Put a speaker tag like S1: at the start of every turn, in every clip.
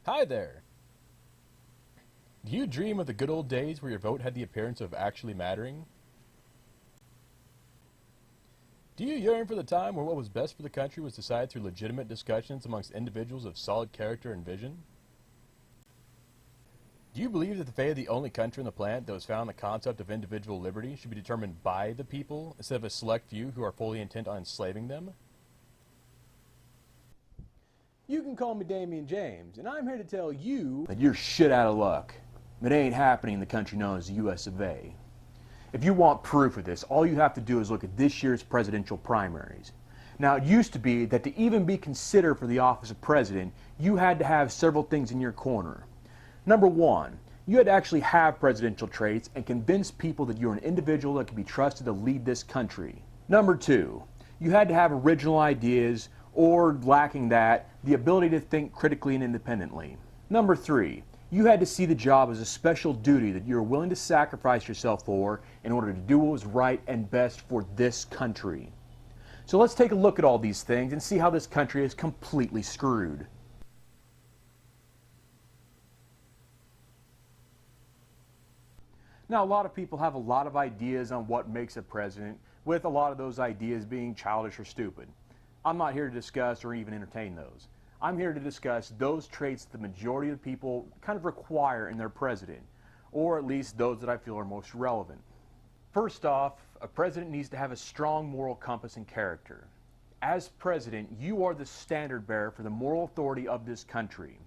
S1: Hi there! Do you dream of the good old days where your vote had the appearance of actually mattering? Do you yearn for the time where what was best for the country was decided through legitimate discussions amongst individuals of solid character and vision? Do you believe that the fate of the only country on the planet that was found on the concept of individual liberty should be determined by the people instead of a select few who are fully intent on enslaving them?
S2: You can call me Damian James, and I'm here to tell you that you're shit out of luck. It ain't happening in the country known as the U.S. of A. If you want proof of this, all you have to do is look at this year's presidential primaries. Now, it used to be that to even be considered for the office of president, you had to have several things in your corner. Number one, you had to actually have presidential traits and convince people that you're an individual that can be trusted to lead this country. Number two, you had to have original ideas, or lacking that, the ability to think critically and independently. Number three, you had to see the job as a special duty that you were willing to sacrifice yourself for in order to do what was right and best for this country. So let's take a look at all these things and see how this country is completely screwed. Now, a lot of people have a lot of ideas on what makes a president, with a lot of those ideas being childish or stupid. I'm not here to discuss or even entertain those. I'm here to discuss those traits that the majority of people kind of require in their president, or at least those that I feel are most relevant. First off, a president needs to have a strong moral compass and character. As president, you are the standard bearer for the moral authority of this country.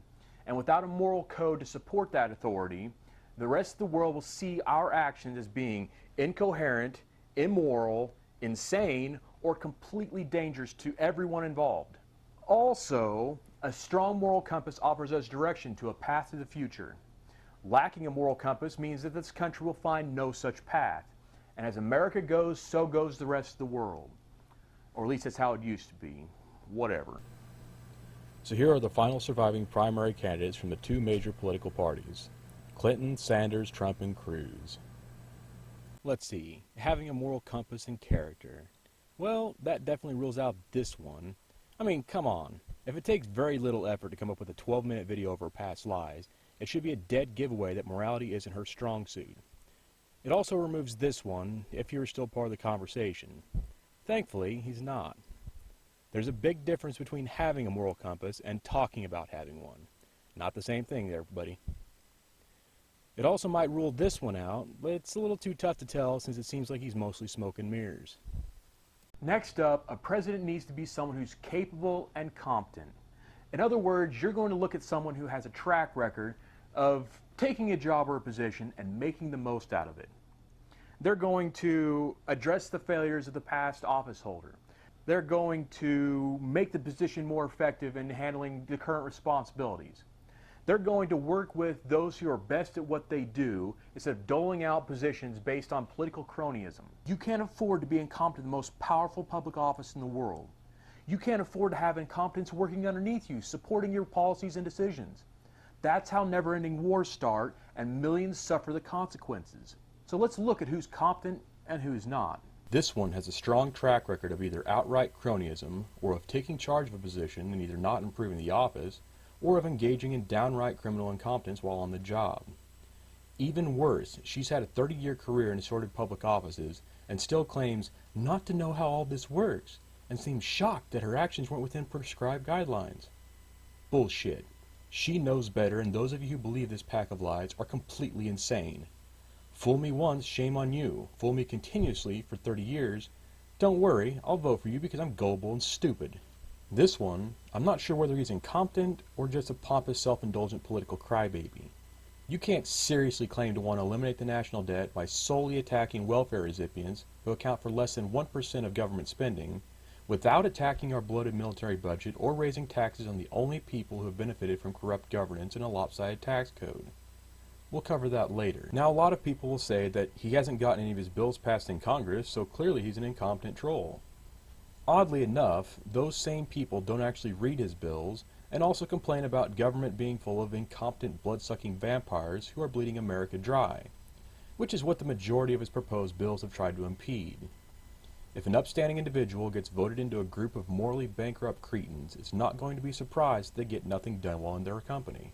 S2: And without a moral code to support that authority, the rest of the world will see our actions as being incoherent, immoral, insane, or completely dangerous to everyone involved. Also, a strong moral compass offers us direction to a path to the future. Lacking a moral compass means that this country will find no such path. And as America goes, so goes the rest of the world. Or at least that's how it used to be. Whatever.
S1: So here are the final surviving primary candidates from the two major political parties: Clinton, Sanders, Trump, and Cruz. Let's see, having a moral compass and character. Well, that definitely rules out this one. I mean, come on. If it takes very little effort to come up with a 12-minute video of her past lies, it should be a dead giveaway that morality isn't her strong suit. It also removes this one, if you're still part of the conversation. Thankfully, he's not. There's a big difference between having a moral compass and talking about having one. Not the same thing there, buddy. It also might rule this one out, but it's a little too tough to tell since it seems like he's mostly smoke and mirrors.
S2: Next up, a president needs to be someone who's capable and competent. In other words, you're going to look at someone who has a track record of taking a job or a position and making the most out of it. They're going to address the failures of the past office holder. They're going to make the position more effective in handling the current responsibilities. They're going to work with those who are best at what they do instead of doling out positions based on political cronyism. You can't afford to be incompetent in the most powerful public office in the world. You can't afford to have incompetence working underneath you, supporting your policies and decisions. That's how never-ending wars start, and millions suffer the consequences. So let's look at who's competent and who's not.
S1: This one has a strong track record of either outright cronyism, or of taking charge of a position and either not improving the office, or of engaging in downright criminal incompetence while on the job. Even worse, she's had a 30-year career in assorted public offices and still claims not to know how all this works, and seems shocked that her actions weren't within prescribed guidelines. Bullshit. She knows better, and those of you who believe this pack of lies are completely insane. Fool me once, shame on you. Fool me continuously for 30 years. Don't worry, I'll vote for you because I'm gullible and stupid. This one, I'm not sure whether he's incompetent or just a pompous, self-indulgent political crybaby. You can't seriously claim to want to eliminate the national debt by solely attacking welfare recipients who account for less than 1% of government spending, without attacking our bloated military budget or raising taxes on the only people who have benefited from corrupt governance and a lopsided tax code. We'll cover that later. Now, a lot of people will say that he hasn't gotten any of his bills passed in Congress, so clearly he's an incompetent troll. Oddly enough, those same people don't actually read his bills and also complain about government being full of incompetent blood-sucking vampires who are bleeding America dry, which is what the majority of his proposed bills have tried to impede. If an upstanding individual gets voted into a group of morally bankrupt cretins, it's not going to be surprised they get nothing done while in their company.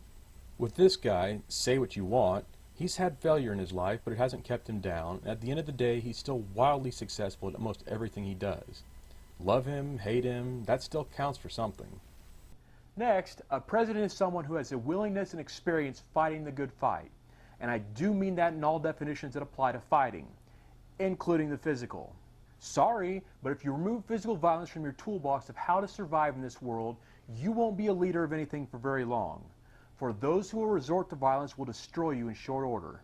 S1: With this guy, say what you want, he's had failure in his life, but it hasn't kept him down. At the end of the day, he's still wildly successful at almost everything he does. Love him, hate him, that still counts for something.
S2: Next, a president is someone who has a willingness and experience fighting the good fight. And I do mean that in all definitions that apply to fighting, including the physical. Sorry, but if you remove physical violence from your toolbox of how to survive in this world, you won't be a leader of anything for very long. For those who will resort to violence will destroy you in short order.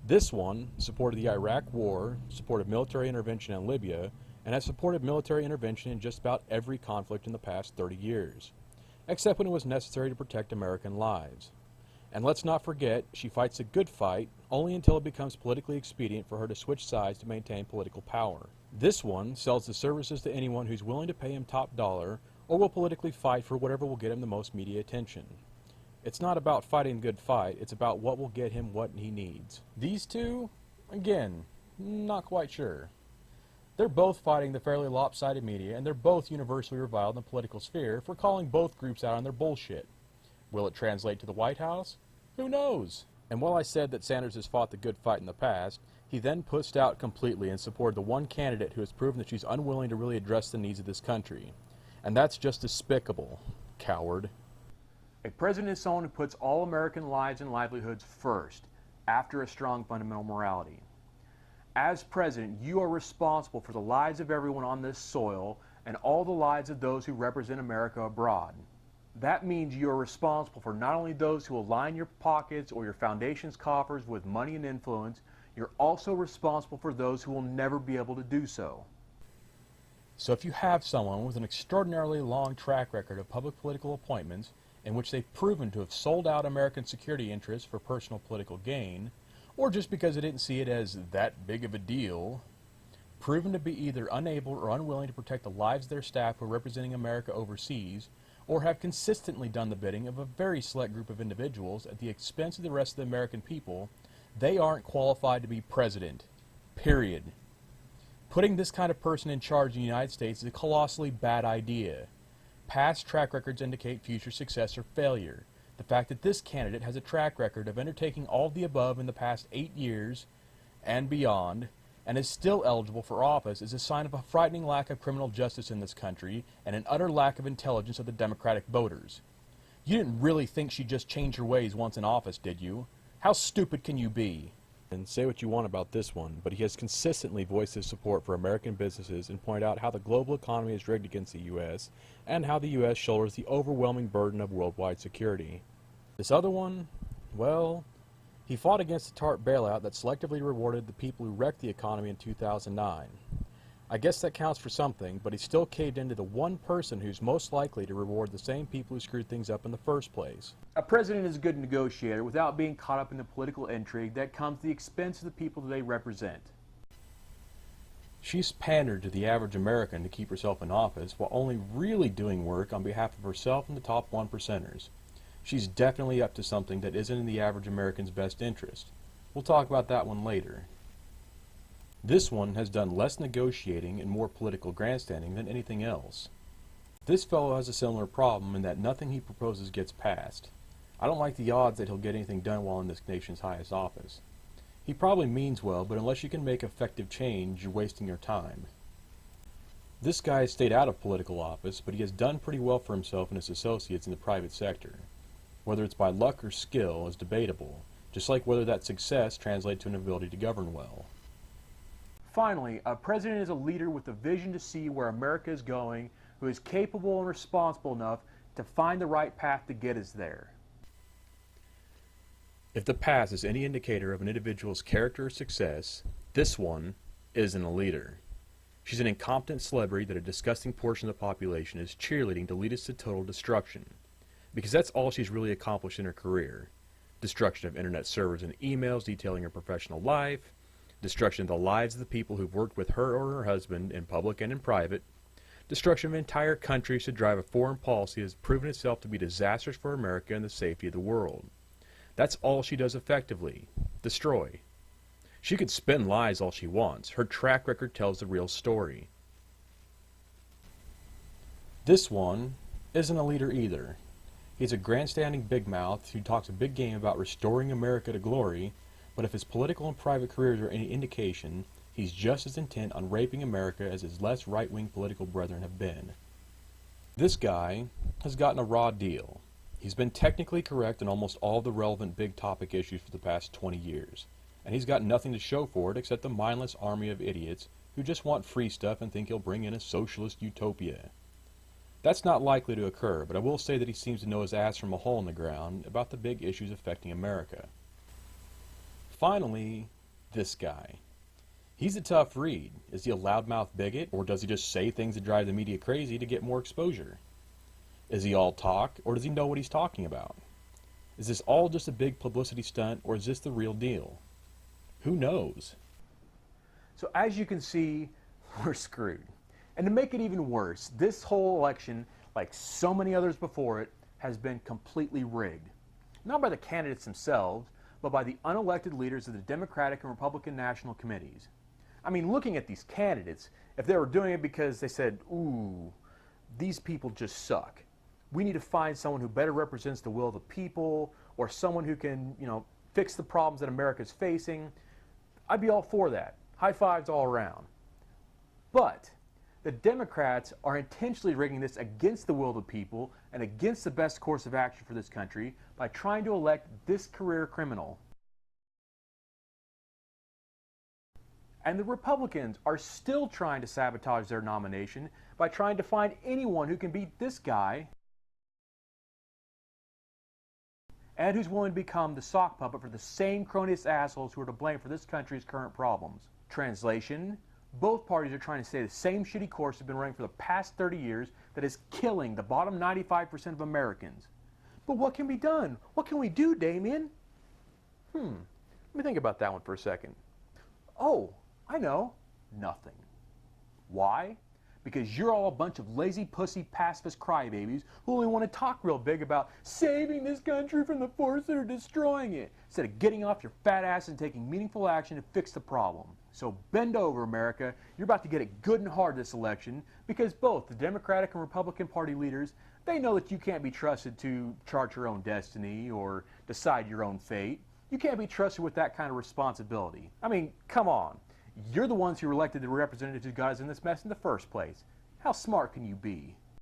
S1: This one supported the Iraq War, supported military intervention in Libya, and has supported military intervention in just about every conflict in the past 30 years, except when it was necessary to protect American lives. And let's not forget, she fights a good fight only until it becomes politically expedient for her to switch sides to maintain political power. This one sells the services to anyone who's willing to pay him top dollar or will politically fight for whatever will get him the most media attention. It's not about fighting a good fight, it's about what will get him what he needs. These two, again, not quite sure. They're both fighting the fairly lopsided media, and they're both universally reviled in the political sphere for calling both groups out on their bullshit. Will it translate to the White House? Who knows? And while I said that Sanders has fought the good fight in the past, he then pushed out completely and supported the one candidate who has proven that she's unwilling to really address the needs of this country. And that's just despicable. Coward.
S2: A president is someone who puts all American lives and livelihoods first, after a strong fundamental morality. As president, you are responsible for the lives of everyone on this soil and all the lives of those who represent America abroad. That means you are responsible for not only those who will line your pockets or your foundation's coffers with money and influence, you're also responsible for those who will never be able to do so.
S1: So if you have someone with an extraordinarily long track record of public political appointments in which they've proven to have sold out American security interests for personal political gain, or just because they didn't see it as that big of a deal, proven to be either unable or unwilling to protect the lives of their staff who are representing America overseas, or have consistently done the bidding of a very select group of individuals at the expense of the rest of the American people, they aren't qualified to be president. Period. Putting this kind of person in charge in the United States is a colossally bad idea. Past track records indicate future success or failure. The fact that this candidate has a track record of undertaking all of the above in the past 8 years and beyond, and is still eligible for office, is a sign of a frightening lack of criminal justice in this country and an utter lack of intelligence of the Democratic voters. You didn't really think she'd just change her ways once in office, did you? How stupid can you be? And say what you want about this one, but he has consistently voiced his support for American businesses and pointed out how the global economy is rigged against the U.S. and how the U.S. shoulders the overwhelming burden of worldwide security. This other one, well, he fought against the TARP bailout that selectively rewarded the people who wrecked the economy in 2009. I guess that counts for something, but he still caved into the one person who's most likely to reward the same people who screwed things up in the first place.
S2: A president is a good negotiator without being caught up in the political intrigue that comes at the expense of the people that they represent.
S1: She's pandered to the average American to keep herself in office while only really doing work on behalf of herself and the top 1%ers. She's definitely up to something that isn't in the average American's best interest. We'll talk about that one later. This one has done less negotiating and more political grandstanding than anything else. This fellow has a similar problem in that nothing he proposes gets passed. I don't like the odds that he'll get anything done while in this nation's highest office. He probably means well, but unless you can make effective change, you're wasting your time. This guy has stayed out of political office, but he has done pretty well for himself and his associates in the private sector. Whether it's by luck or skill is debatable, just like whether that success translates to an ability to govern well.
S2: Finally, a president is a leader with a vision to see where America is going, who is capable and responsible enough to find the right path to get us there.
S1: If the past is any indicator of an individual's character or success, this one isn't a leader. She's an incompetent celebrity that a disgusting portion of the population is cheerleading to lead us to total destruction. Because that's all she's really accomplished in her career. Destruction of internet servers and emails detailing her professional life, destruction of the lives of the people who've worked with her or her husband in public and in private, destruction of entire countries to drive a foreign policy that has proven itself to be disastrous for America and the safety of the world. That's all she does effectively. Destroy. She could spin lies all she wants. Her track record tells the real story. This one isn't a leader either. He's a grandstanding big mouth who talks a big game about restoring America to glory, but if his political and private careers are any indication, he's just as intent on raping America as his less right-wing political brethren have been. This guy has gotten a raw deal. He's been technically correct in almost all the relevant big topic issues for the past 20 years, and he's got nothing to show for it except the mindless army of idiots who just want free stuff and think he'll bring in a socialist utopia. That's not likely to occur, but I will say that he seems to know his ass from a hole in the ground about the big issues affecting America. Finally, this guy. He's a tough read. Is he a loudmouth bigot, or does he just say things that drive the media crazy to get more exposure? Is he all talk, or does he know what he's talking about? Is this all just a big publicity stunt, or is this the real deal? Who knows?
S2: So as you can see, we're screwed. And to make it even worse, this whole election, like so many others before it, has been completely rigged. Not by the candidates themselves, but by the unelected leaders of the Democratic and Republican national committees. I mean, looking at these candidates, if they were doing it because they said, ooh, these people just suck. We need to find someone who better represents the will of the people, or someone who can, fix the problems that America's facing, I'd be all for that. High fives all around. But the Democrats are intentionally rigging this against the will of the people and against the best course of action for this country by trying to elect this career criminal. And the Republicans are still trying to sabotage their nomination by trying to find anyone who can beat this guy and who's willing to become the sock puppet for the same cronyist assholes who are to blame for this country's current problems. Translation: both parties are trying to stay the same shitty course they've been running for the past 30 years that is killing the bottom 95% of Americans. But what can be done? What can we do, Damien? Let me think about that one for a second. Oh, I know. Nothing. Why? Because you're all a bunch of lazy pussy pacifist crybabies who only want to talk real big about saving this country from the forces that are destroying it, instead of getting off your fat ass and taking meaningful action to fix the problem. So bend over, America. You're about to get it good and hard this election, because both the Democratic and Republican Party leaders, they know that you can't be trusted to chart your own destiny or decide your own fate. You can't be trusted with that kind of responsibility. I mean, come on. You're the ones who were elected the representatives who got us in this mess in the first place. How smart can you be?